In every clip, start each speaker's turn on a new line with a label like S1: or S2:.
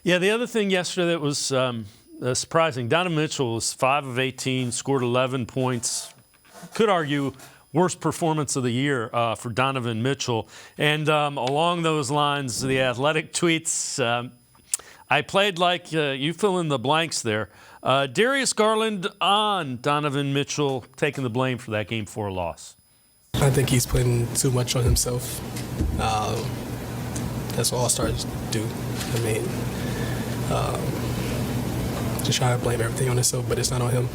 S1: Yeah, the other thing yesterday that was surprising, Donovan Mitchell was 5 of 18, scored 11 points. Could argue worst performance of the year for Donovan Mitchell. And along those lines, the Athletic tweets, I played like you fill in the blanks there. Darius Garland on Donovan Mitchell taking the blame for that Game 4 loss.
S2: I think he's putting too much on himself. That's what all-stars do. I mean, just try to blame everything on himself, but it's not on him.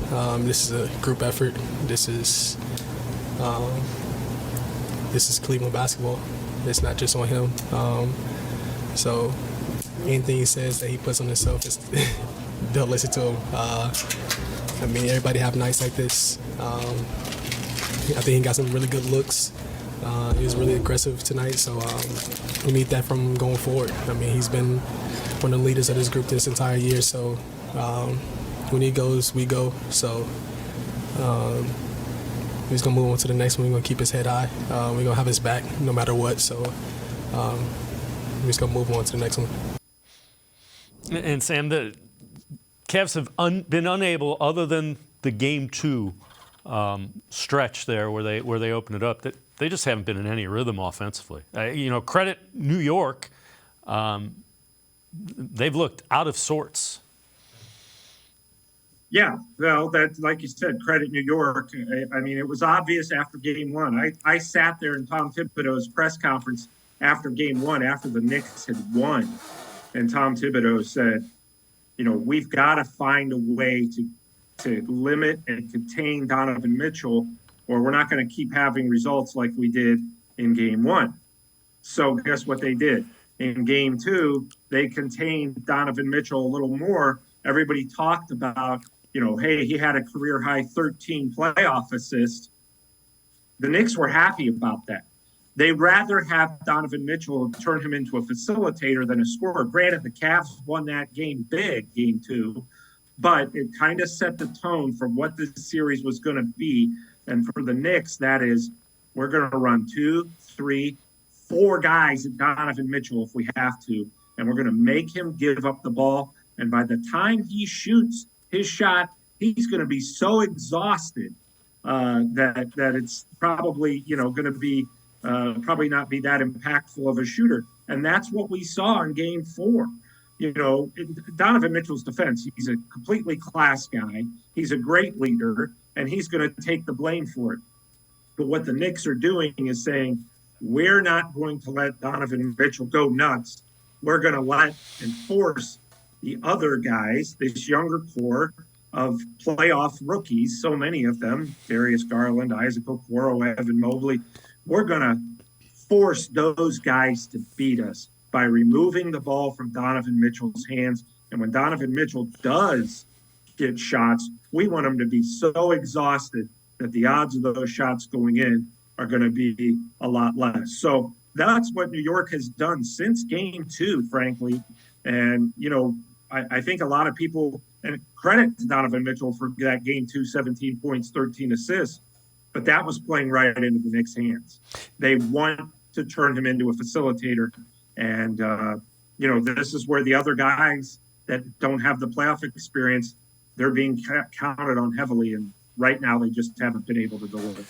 S2: This is a group effort. This is Cleveland basketball. It's not just on him. So anything he says that he puts on himself, don't listen to him. I mean, everybody have nights like this. I think he got some really good looks. He was really aggressive tonight, so we need that from him going forward. I mean, he's been one of the leaders of this group this entire year, so when he goes, we go. So he's going to move on to the next one. We're going to keep his head high. We're going to have his back no matter what, so we're just going to move on to the next one.
S1: And Sam, the Cavs have been unable, other than the Game 2 stretch there where they open it up, that they just haven't been in any rhythm offensively. Credit New York. They've looked out of sorts.
S3: Yeah, well, that, like you said, credit New York. I mean, it was obvious after Game 1. I sat there in Tom Thibodeau's press conference after Game 1, after the Knicks had won, and Tom Thibodeau said, we've got to find a way to limit and contain Donovan Mitchell, or we're not going to keep having results like we did in Game 1. So guess what they did? In Game 2, they contained Donovan Mitchell a little more. Everybody talked about, hey, he had a career-high 13 playoff assists. The Knicks were happy about that. They'd rather have Donovan Mitchell turn him into a facilitator than a scorer. Granted, the Cavs won that game big, Game 2, but it kind of set the tone for what this series was going to be. And for the Knicks, that is, we're going to run 2, 3, 4 guys at Donovan Mitchell if we have to, and we're going to make him give up the ball. And by the time he shoots his shot, he's going to be so exhausted that it's probably, going to be probably not be that impactful of a shooter. And that's what we saw in Game 4. Donovan Mitchell's defense, he's a completely class guy. He's a great leader, and he's going to take the blame for it. But what the Knicks are doing is saying, we're not going to let Donovan Mitchell go nuts. We're going to let and force the other guys, this younger core of playoff rookies, so many of them, Darius Garland, Isaac Okoro, Evan Mobley, we're going to force those guys to beat us by removing the ball from Donovan Mitchell's hands. And when Donovan Mitchell does get shots, we want him to be so exhausted that the odds of those shots going in are going to be a lot less. So that's what New York has done since Game 2, frankly. And, I think a lot of people, and credit to Donovan Mitchell for that Game 2, 17 points, 13 assists, but that was playing right into the Knicks' hands. They want to turn him into a facilitator. And, this is where the other guys that don't have the playoff experience, they're being counted on heavily. And right now they just haven't been able to deliver.